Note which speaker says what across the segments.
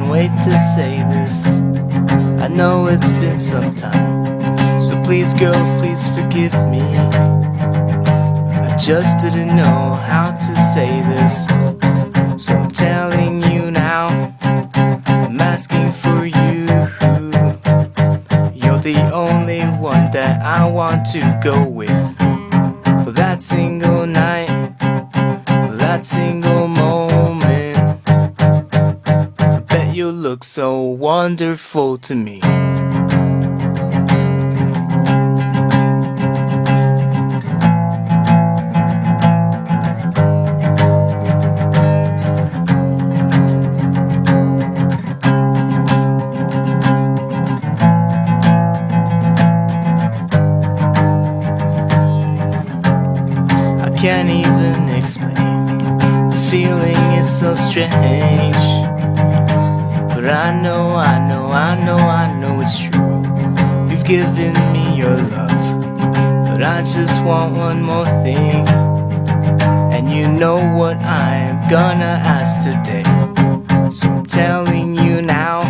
Speaker 1: can't wait to say this. I know it's been some time, so please girl, please forgive me. I just didn't know how to say this, so I'm telling you now. I'm asking for you. You're the only one that I want to go with, for that single night, for that single moment. I bet you look so wonderful to me. Can't even explain. This feeling is so strange, but I know it's true. You've given me your love, but I just want one more thing. And you know what I'm gonna ask today, so I'm telling you now.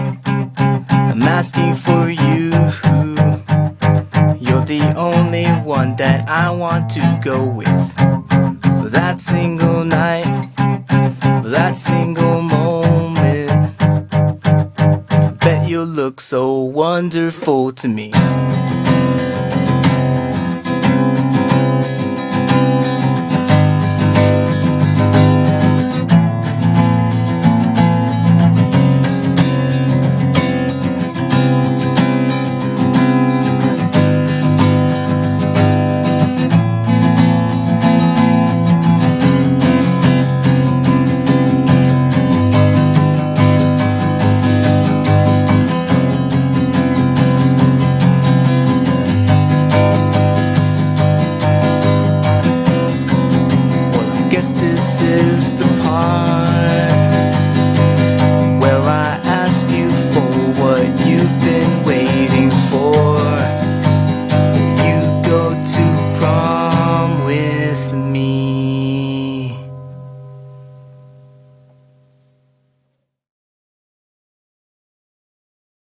Speaker 1: I'm asking for you. You're the only one that I want to go with, for that single night, for that single moment. I bet you look so wonderful to me.